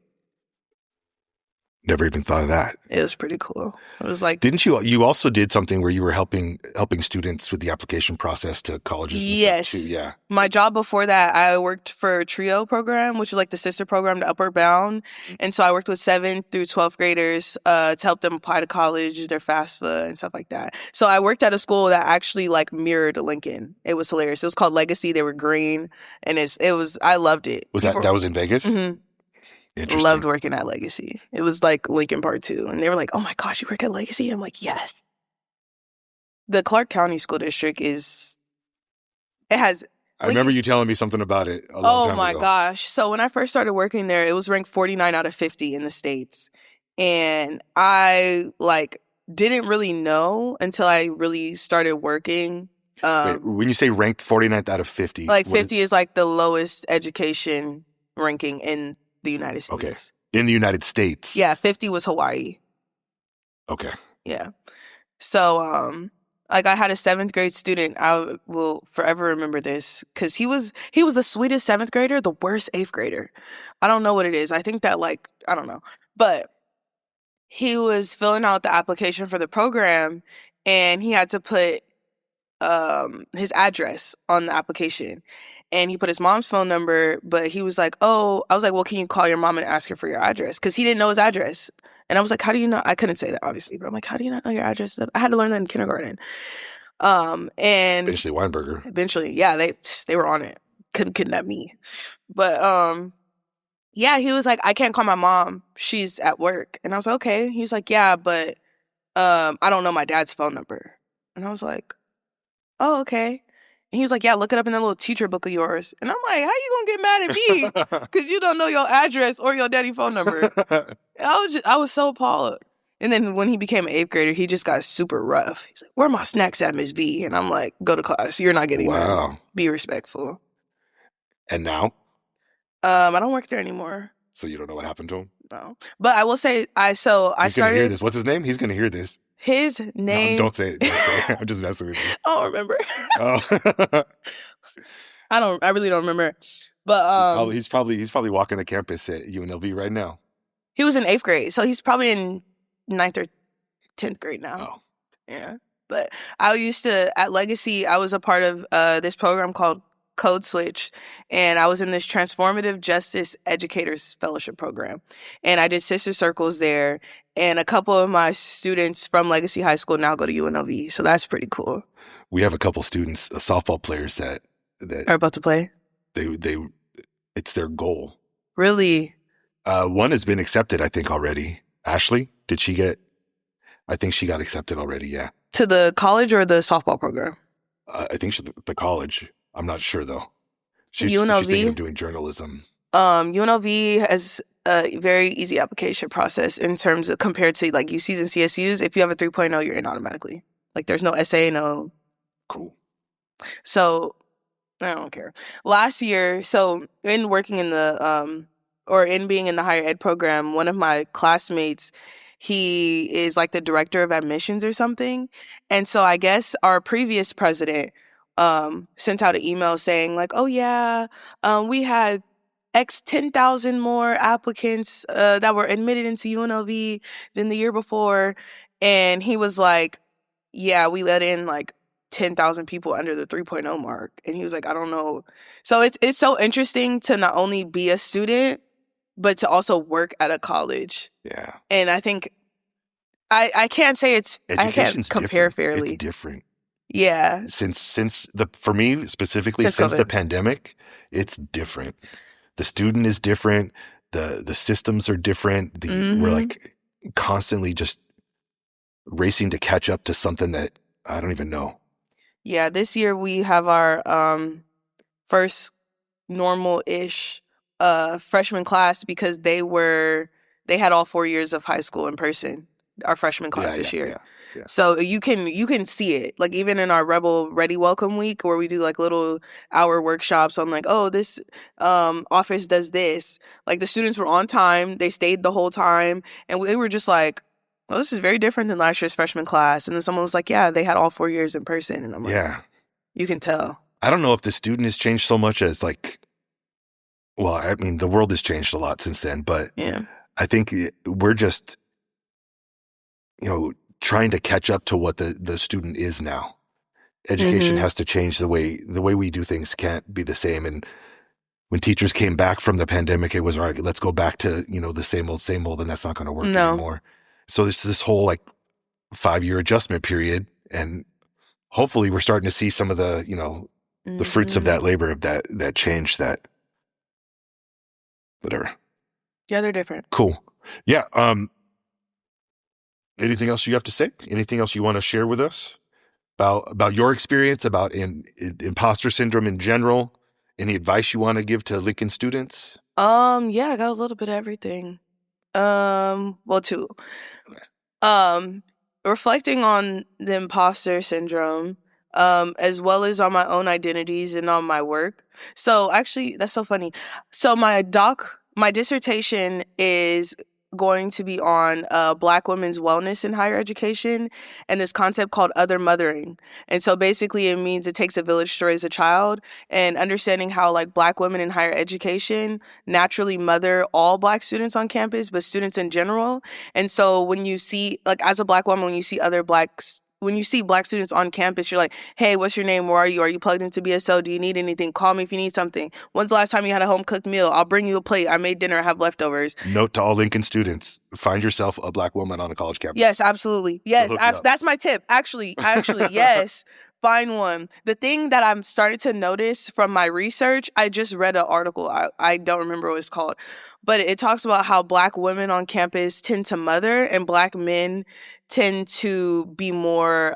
Speaker 1: Never even thought of that.
Speaker 2: It was pretty cool. It was like,
Speaker 1: didn't you also did something where you were helping students with the application process to colleges and
Speaker 2: yes.
Speaker 1: stuff too? Yeah.
Speaker 2: My job before that, I worked for a TRIO program, which is like the sister program to Upward Bound. And so I worked with 7th through 12th graders to help them apply to college, their FAFSA and stuff like that. So I worked at a school that actually like mirrored Lincoln. It was hilarious. It was called Legacy. They were green, and I loved it.
Speaker 1: That was in Vegas?
Speaker 2: Mm-hmm.
Speaker 1: Interesting.
Speaker 2: Loved working at Legacy. It was like Lincoln Part 2. And they were like, oh my gosh, you work at Legacy? I'm like, yes. The Clark County School District
Speaker 1: I remember you telling me something about it a long time ago.
Speaker 2: Oh my gosh. So when I first started working there, it was ranked 49 out of 50 in the States. And I didn't really know until I really started working.
Speaker 1: Wait, when you say ranked 49th out of 50.
Speaker 2: 50 is like the lowest education ranking in the United States.
Speaker 1: Okay. In the United States.
Speaker 2: Yeah, 50 was Hawaii.
Speaker 1: Okay.
Speaker 2: Yeah. So, I had a 7th grade student. I will forever remember this because he was the sweetest 7th grader, the worst 8th grader. I don't know what it is. I think that I don't know. But he was filling out the application for the program, and he had to put his address on the application. And he put his mom's phone number, but he was like, oh, I was like, well, can you call your mom and ask her for your address? Because he didn't know his address. And I was like, how do you know? I couldn't say that, obviously, but I'm like, how do you not know your address? I had to learn that in kindergarten. And
Speaker 1: eventually Weinberger.
Speaker 2: Eventually, yeah, they were on it. Couldn't kidnap me. But yeah, he was like, I can't call my mom. She's at work. And I was like, okay. He was like, yeah, but I don't know my dad's phone number. And I was like, oh, okay. And he was like, yeah, look it up in that little teacher book of yours. And I'm like, how you gonna get mad at me? Because you don't know your address or your daddy phone number. I was so appalled. And then when he became an 8th grader, he just got super rough. He's like, where are my snacks at, Miss V? And I'm like, go to class. You're not getting mad. Be respectful.
Speaker 1: And now?
Speaker 2: I don't work there anymore.
Speaker 1: So you don't know what happened to him?
Speaker 2: No. But I will say, I started...
Speaker 1: He's going to hear this. What's his name? He's going to hear this.
Speaker 2: His name...
Speaker 1: No, don't say it. Don't say it. I'm just messing with you.
Speaker 2: I don't remember. Oh. I really don't remember. But
Speaker 1: he's probably walking the campus at UNLV right now.
Speaker 2: He was in 8th grade, so he's probably in 9th or 10th grade now.
Speaker 1: Oh.
Speaker 2: Yeah. But I used to, at Legacy, I was a part of this program called Code Switch, and I was in this Transformative Justice Educators Fellowship program. And I did sister circles there, and a couple of my students from Legacy High School now go to UNLV, so that's pretty cool.
Speaker 1: We have a couple students, softball players that
Speaker 2: are about to play.
Speaker 1: They it's their goal.
Speaker 2: Really?
Speaker 1: One has been accepted, I think, already. Ashley, did she get? I think she got accepted already. Yeah.
Speaker 2: To the college or the softball program?
Speaker 1: I think the college. I'm not sure though. She's thinking of doing journalism.
Speaker 2: UNLV has a very easy application process in terms of compared to like UCs and CSUs. If you have a 3.0, you're in automatically. Like there's no essay, no.
Speaker 1: Cool.
Speaker 2: So I don't care. Last year, so in working in the or in being in the higher ed program, one of my classmates, he is like the director of admissions or something. And so I guess our previous president sent out an email saying like, oh yeah, we had X 10,000 more applicants that were admitted into UNLV than the year before. And he was like, yeah, we let in like 10,000 people under the 3.0 mark. And he was like, I don't know. So it's so interesting to not only be a student, but to also work at a college.
Speaker 1: Yeah.
Speaker 2: And I think I can't say I can't compare fairly.
Speaker 1: It's different.
Speaker 2: Yeah.
Speaker 1: For me specifically, since the pandemic, it's different. The student is different. The systems are different. We're like constantly just racing to catch up to something that I don't even know.
Speaker 2: Yeah. This year we have our first normal-ish freshman class because they had all 4 years of high school in person, our freshman class this year. Yeah. So you can see it, like even in our Rebel Ready Welcome Week where we do like little hour workshops on like, oh, this office does this. Like the students were on time, they stayed the whole time, and they were just like, well, this is very different than last year's freshman class. And then someone was like, yeah, they had all 4 years in person, and I'm like, yeah, you can tell.
Speaker 1: I don't know if the student has changed so much as like, well, I mean, the world has changed a lot since then, but
Speaker 2: yeah.
Speaker 1: I think we're just, trying to catch up to what the student is now. Education has to change. The way we do things can't be the same. And when teachers came back from the pandemic, it was, all right, let's go back to, the same old, and that's not going to work anymore. So this whole 5-year adjustment period, and hopefully we're starting to see some of the, the fruits of that labor, of that change, that whatever.
Speaker 2: Yeah, they're different.
Speaker 1: Cool. Yeah. Anything else you have to say? Anything else you want to share with us about your experience, about imposter syndrome in general? Any advice you want to give to Lincoln students?
Speaker 2: Yeah, I got a little bit of everything. Well, two. Okay. Reflecting on the imposter syndrome, as well as on my own identities and on my work. So actually, that's so funny. So my dissertation is going to be on Black women's wellness in higher education and this concept called other mothering. And so basically it means it takes a village to raise a child, and understanding how Black women in higher education naturally mother all Black students on campus, but students in general. And so when you see, as a Black woman, when you see Black students on campus, you're like, hey, what's your name? Where are you? Are you plugged into BSO? Do you need anything? Call me if you need something. When's the last time you had a home-cooked meal? I'll bring you a plate. I made dinner. I have leftovers.
Speaker 1: Note to all Lincoln students, find yourself a Black woman on a college campus.
Speaker 2: Yes, absolutely. Yes, that's my tip. Actually, yes. Find one. The thing that I'm starting to notice from my research, I just read an article. I don't remember what it's called, but it talks about how Black women on campus tend to mother and Black men tend to be more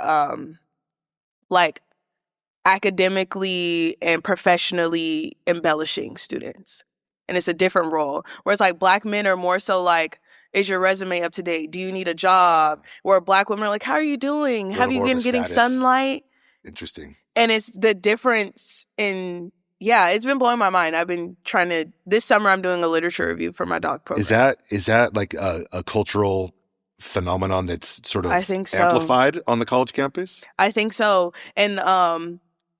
Speaker 2: academically and professionally embellishing students. And it's a different role. Whereas Black men are more so is your resume up to date? Do you need a job? Where Black women are how are you doing? Have you been getting sunlight?
Speaker 1: Interesting.
Speaker 2: And it's the difference in, it's been blowing my mind. I've been trying to, this summer I'm doing a literature review for my doc program.
Speaker 1: Is that a cultural phenomenon that's sort of,
Speaker 2: I think so,
Speaker 1: amplified on the college campus?
Speaker 2: I think so. And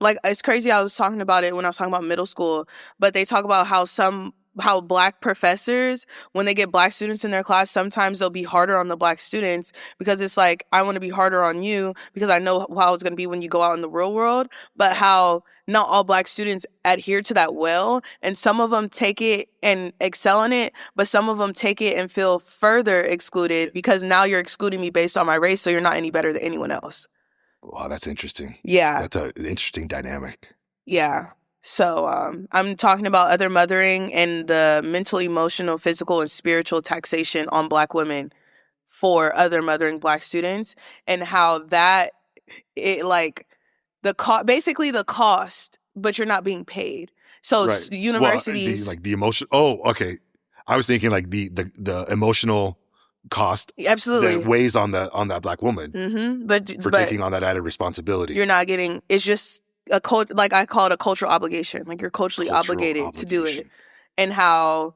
Speaker 2: it's crazy. I was talking about it when I was talking about middle school, but they talk about how Black professors, when they get Black students in their class, sometimes they'll be harder on the Black students because it's I want to be harder on you because I know how it's going to be when you go out in the real world, but how not all Black students adhere to that well, and some of them take it and excel in it, but some of them take it and feel further excluded because now you're excluding me based on my race, so you're not any better than anyone else.
Speaker 1: Wow, that's interesting.
Speaker 2: Yeah.
Speaker 1: That's an interesting dynamic.
Speaker 2: Yeah. So I'm talking about other mothering and the mental, emotional, physical, and spiritual taxation on Black women for other mothering Black students, and how that basically the cost, but you're not being paid. So right. Universities,
Speaker 1: the emotion. Oh, okay. I was thinking the emotional cost,
Speaker 2: absolutely,
Speaker 1: that weighs on that Black woman, but taking on that added responsibility.
Speaker 2: You're not getting. It's just I call it a cultural obligation. You're culturally obligated to do it, and how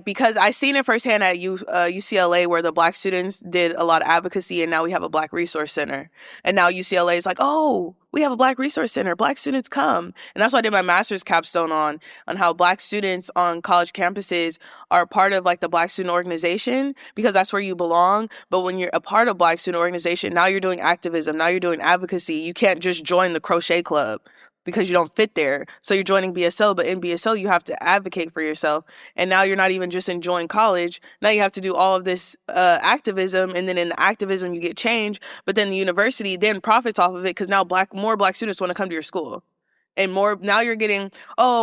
Speaker 2: because I seen it firsthand at UCLA, where the Black students did a lot of advocacy, and now we have a Black resource center, and now UCLA is oh, we have a Black resource center, Black students come. And that's what I did my master's capstone on how Black students on college campuses are part of the Black student organization, because that's where you belong. But when you're a part of Black student organization, now you're doing activism, now you're doing advocacy. You can't just join the crochet club because you don't fit there. So you're joining BSO, but in BSO you have to advocate for yourself. And now you're not even just enjoying college. Now you have to do all of this activism, and then in the activism you get change, but then the university then profits off of it because now more Black students want to come to your school. And more, now you're getting,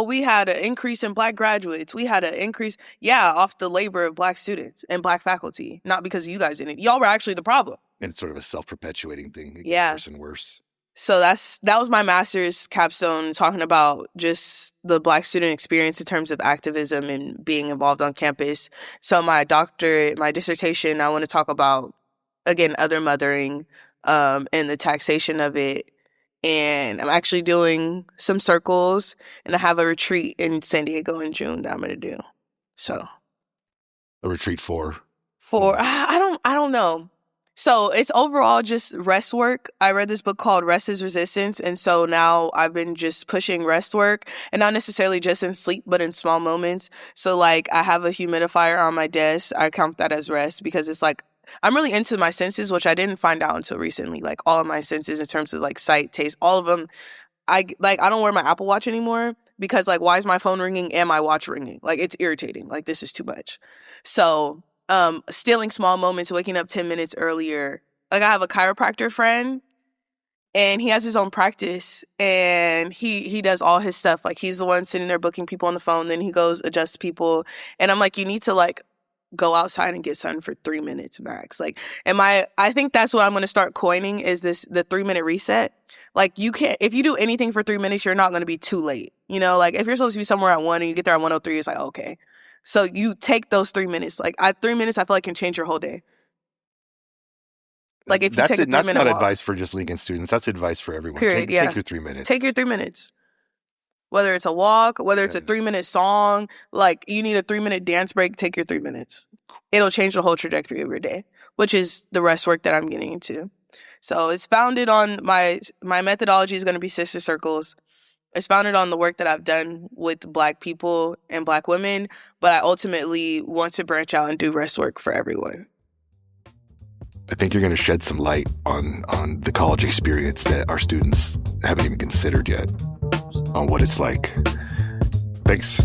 Speaker 2: we had an increase in Black graduates. We had an increase, off the labor of Black students and Black faculty, not because you guys didn't. Y'all were actually the problem.
Speaker 1: And it's sort of a self-perpetuating thing. It
Speaker 2: gets
Speaker 1: worse and worse.
Speaker 2: So that was my master's capstone, talking about just the Black student experience in terms of activism and being involved on campus. So my dissertation, I want to talk about, again, other mothering and the taxation of it. And I'm actually doing some circles, and I have a retreat in San Diego in June that I'm going to do. So
Speaker 1: a retreat for
Speaker 2: I don't know. So it's overall just rest work. I read this book called Rest is Resistance. And so now I've been just pushing rest work, and not necessarily just in sleep, but in small moments. So like I have a humidifier on my desk. I count that as rest because it's like I'm really into my senses, which I didn't find out until recently. Like all of my senses in terms of like sight, taste, all of them. I don't wear my Apple Watch anymore because like why is my phone ringing and my watch ringing? Like it's irritating. Like this is too much. So stealing small moments, waking up 10 minutes earlier. Like I have a chiropractor friend and he has his own practice and he does all his stuff. Like he's the one sitting there booking people on the phone. Then he goes adjusts people. And I'm like, you need to like go outside and get sun for 3 minutes max. Like, I think that's what I'm going to start coining is the 3-minute reset. Like you can't, if you do anything for 3 minutes, you're not going to be too late. You know, like if you're supposed to be somewhere at 1 and you get there at 1:03, it's like, okay. So you take those 3 minutes. Like 3 minutes, I feel like can change your whole day. Like if you take a 3-minute
Speaker 3: That's not
Speaker 2: walk.
Speaker 3: advice for just Lincoln students. That's advice for everyone.
Speaker 2: Period,
Speaker 3: Take your 3 minutes.
Speaker 2: Take your 3 minutes. Whether it's a walk, whether it's a 3-minute song, like you need a 3-minute dance break, take your 3 minutes. It'll change the whole trajectory of your day, which is the rest work that I'm getting into. So it's founded on my methodology is going to be sister circles. It's founded on the work that I've done with Black people and Black women, but I ultimately want to branch out and do rest work for everyone.
Speaker 3: I think you're going to shed some light on the college experience that our students haven't even considered yet, on what it's like. Thanks